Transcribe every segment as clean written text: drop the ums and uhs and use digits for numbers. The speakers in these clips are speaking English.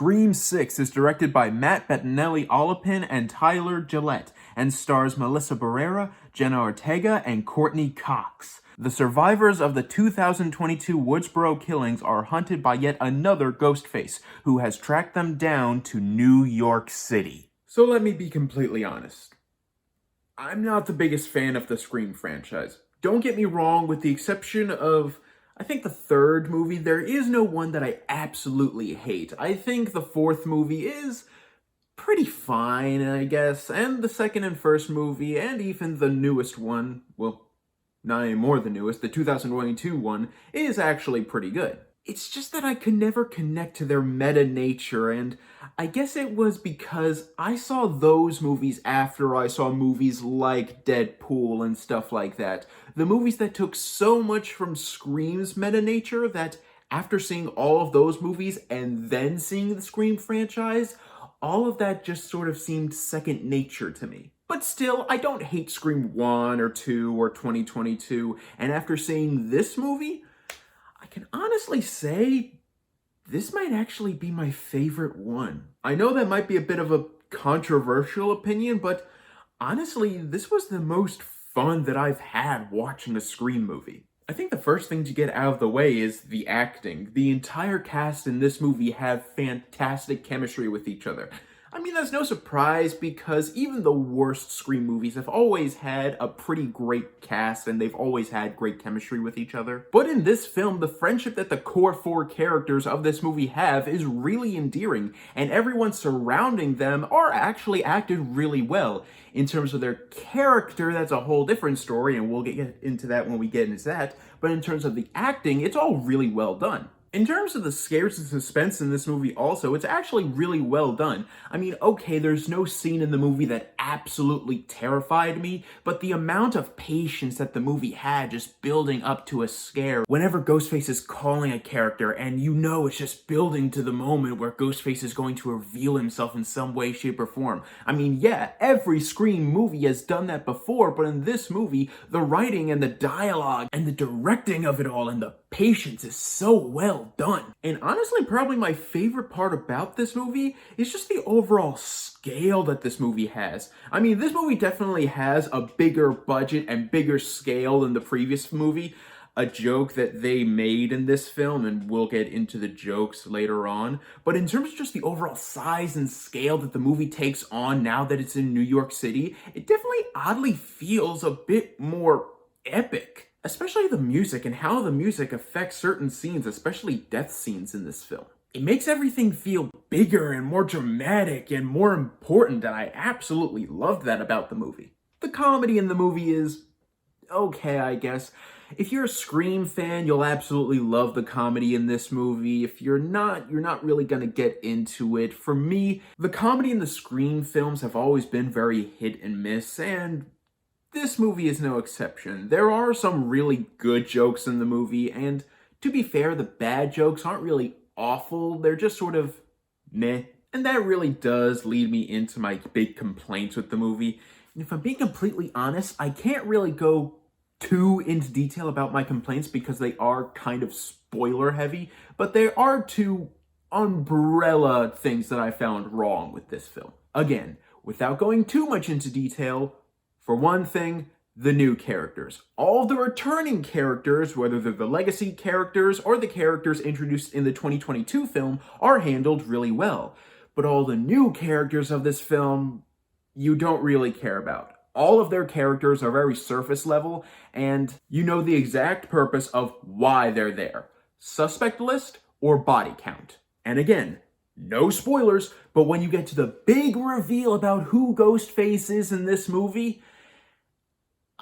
Scream 6 is directed by Matt Bettinelli-Olipin and Tyler Gillette, and stars Melissa Barrera, Jenna Ortega, and Courtney Cox. The survivors of the 2022 Woodsboro killings are hunted by yet another Ghostface, who has tracked them down to New York City. So let me be completely honest. I'm not the biggest fan of the Scream franchise. Don't get me wrong, with the exception of, I think, the third movie, there is no one that I absolutely hate. I think the fourth movie is pretty fine, I guess, and the second and first movie, and even the newest one, well, not anymore the newest, the 2022 one, is actually pretty good. It's just that I could never connect to their meta nature, and I guess it was because I saw those movies after I saw movies like Deadpool and stuff like that. The movies that took so much from Scream's meta nature that after seeing all of those movies and then seeing the Scream franchise, all of that just sort of seemed second nature to me. But still, I don't hate Scream 1 or 2 or 2022, and after seeing this movie, I can honestly say this might actually be my favorite one. I know that might be a bit of a controversial opinion, but honestly, this was the most fun that I've had watching a Scream movie. I think the first thing to get out of the way is the acting. The entire cast in this movie have fantastic chemistry with each other. I mean, that's no surprise because even the worst Scream movies have always had a pretty great cast and they've always had great chemistry with each other. But in this film, the friendship that the core four characters of this movie have is really endearing, and everyone surrounding them are actually acted really well. In terms of their character, that's a whole different story, and we'll get into that when we get into that. But in terms of the acting, it's all really well done. In terms of the scares and suspense in this movie also, it's actually really well done. I mean, okay, there's no scene in the movie that absolutely terrified me, but the amount of patience that the movie had just building up to a scare whenever Ghostface is calling a character, and you know it's just building to the moment where Ghostface is going to reveal himself in some way, shape, or form. I mean, yeah, every Scream movie has done that before, but in this movie, the writing and the dialogue and the directing of it all and the patience is so well done. And honestly, probably my favorite part about this movie is just the overall scale that this movie has. I mean, this movie definitely has a bigger budget and bigger scale than the previous movie. A joke that they made in this film, and we'll get into the jokes later on. But in terms of just the overall size and scale that the movie takes on now that it's in New York City, it definitely oddly feels a bit more epic. Especially the music and how the music affects certain scenes, especially death scenes in this film. It makes everything feel bigger and more dramatic and more important, and I absolutely loved that about the movie. The comedy in the movie is okay, I guess. If you're a Scream fan, you'll absolutely love the comedy in this movie. If you're not really gonna get into it. For me, the comedy in the Scream films have always been very hit and miss, and this movie is no exception. There are some really good jokes in the movie, and to be fair, the bad jokes aren't really awful, they're just sort of meh. And that really does lead me into my big complaints with the movie. And if I'm being completely honest, I can't really go too into detail about my complaints because they are kind of spoiler heavy, but there are two umbrella things that I found wrong with this film. Again, without going too much into detail, for one thing, the new characters. All the returning characters, whether they're the legacy characters or the characters introduced in the 2022 film, are handled really well. But all the new characters of this film, you don't really care about. All of their characters are very surface level, and you know the exact purpose of why they're there. Suspect list or body count. And again, no spoilers, but when you get to the big reveal about who Ghostface is in this movie,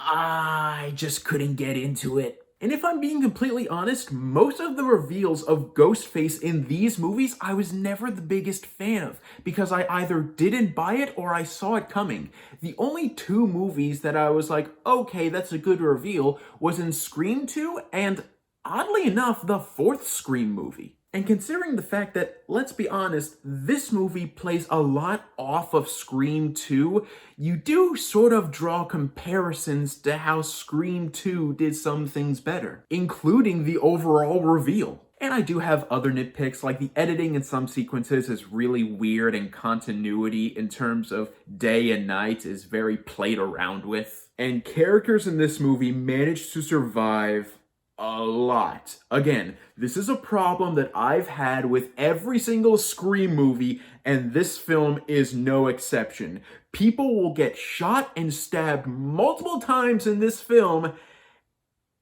I just couldn't get into it. And if I'm being completely honest, most of the reveals of Ghostface in these movies I was never the biggest fan of, because I either didn't buy it or I saw it coming. The only two movies that I was like, okay, that's a good reveal, was in Scream 2 and, oddly enough, the fourth Scream movie. And considering the fact that, let's be honest, this movie plays a lot off of Scream 2, you do sort of draw comparisons to how Scream 2 did some things better, including the overall reveal. And I do have other nitpicks, like the editing in some sequences is really weird, and continuity in terms of day and night is very played around with. And characters in this movie managed to survive a lot. Again, this is a problem that I've had with every single Scream movie, and this film is no exception. People will get shot and stabbed multiple times in this film,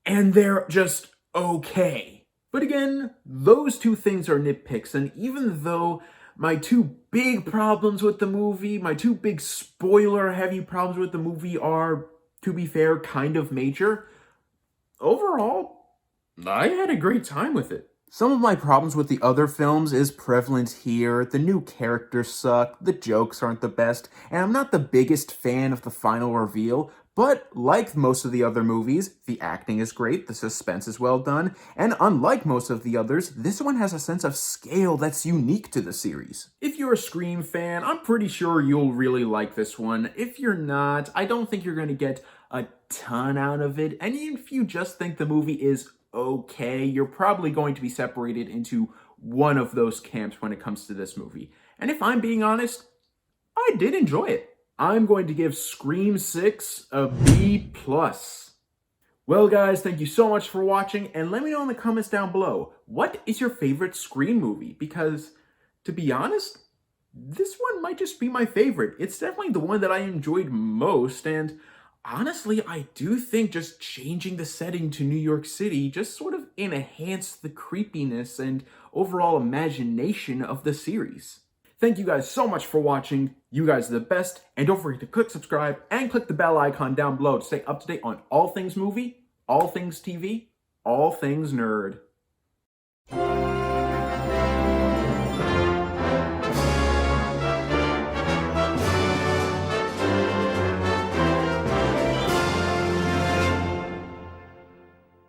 and they're just okay. But again, those two things are nitpicks, and even though my two big problems with the movie, my two big spoiler-heavy problems with the movie are, to be fair, kind of major, overall, I had a great time with it. Some of my problems with the other films is prevalent here. The new characters suck, the jokes aren't the best, and I'm not the biggest fan of the final reveal, but like most of the other movies, the acting is great, the suspense is well done, and unlike most of the others, this one has a sense of scale that's unique to the series. If you're a Scream fan, I'm pretty sure you'll really like this one. If you're not, I don't think you're going to get a ton out of it, and if you just think the movie is okay, you're probably going to be separated into one of those camps when it comes to this movie. And if I'm being honest, I did enjoy it. I'm going to give Scream 6 a B+. Well guys, thank you so much for watching, and let me know in the comments down below, what is your favorite Scream movie? Because, to be honest, this one might just be my favorite. It's definitely the one that I enjoyed most, and honestly, I do think just changing the setting to New York City just sort of enhanced the creepiness and overall imagination of the series. Thank you guys so much for watching. You guys are the best. And don't forget to click subscribe and click the bell icon down below to stay up to date on all things movie, all things TV, all things nerd.